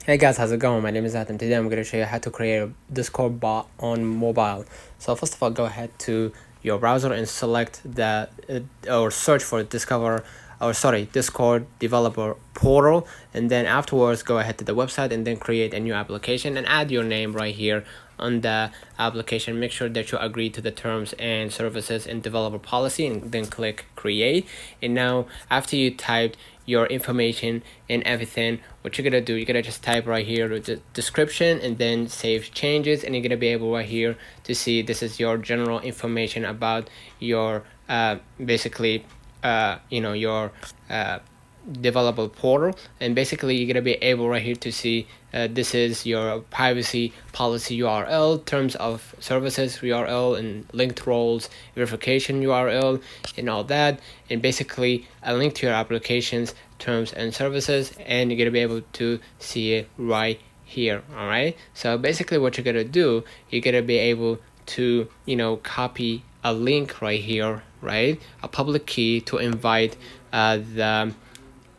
Hey guys, how's it going? My name is Adam. Today I'm going to show you how to create a Discord bot on mobile. So first of all, go ahead to your browser and select the or search for Discord developer portal, and then afterwards go ahead to the website and then create a new application and add your name right here on the application. Make sure that you agree to the terms and services and developer policy, and then click create. And now after you typed your information and everything, what you're gonna do, you're gonna just type right here the description and then save changes, and you're gonna be able right here to see this is your general information about your basically your developer portal. And basically you're gonna be able right here to see this is your privacy policy URL, terms of services URL, and linked roles, verification URL, and all that, and basically a link to your applications, terms and services, and you're gonna be able to see it right here. All right, so basically what you're gonna do, you're gonna be able to copy a link right here, right, a public key to invite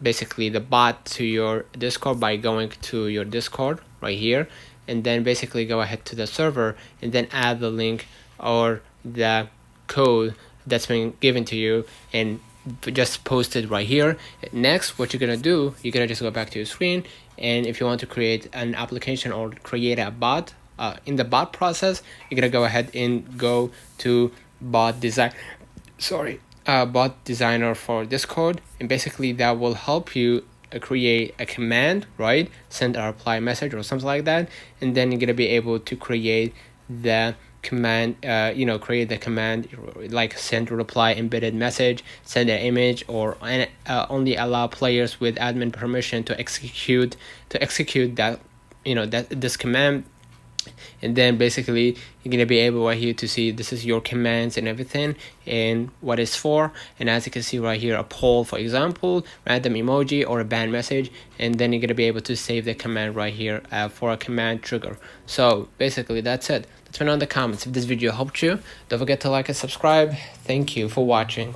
basically the bot to your Discord by going to your Discord right here, and then basically go ahead to the server and then add the link or the code that's been given to you and just post it right here. Next, what you're gonna do, you're gonna just go back to your screen, and if you want to create an application or create a bot, in the bot process, you're gonna go ahead and go to bot design bot designer for Discord, and basically that will help you create a command, right, send a reply message or something like that, and then you're gonna be able to create the command, create the command like send reply embedded message, send an image, or only allow players with admin permission to execute that this command. And then basically you're gonna be able right here to see this is your commands and everything and what it's for. And as you can see right here, a poll, for example, random emoji, or a banned message, and then you're gonna be able to save the command right here for a command trigger. So basically that's it. Let me know in the comments if this video helped you. Don't forget to like and subscribe. Thank you for watching.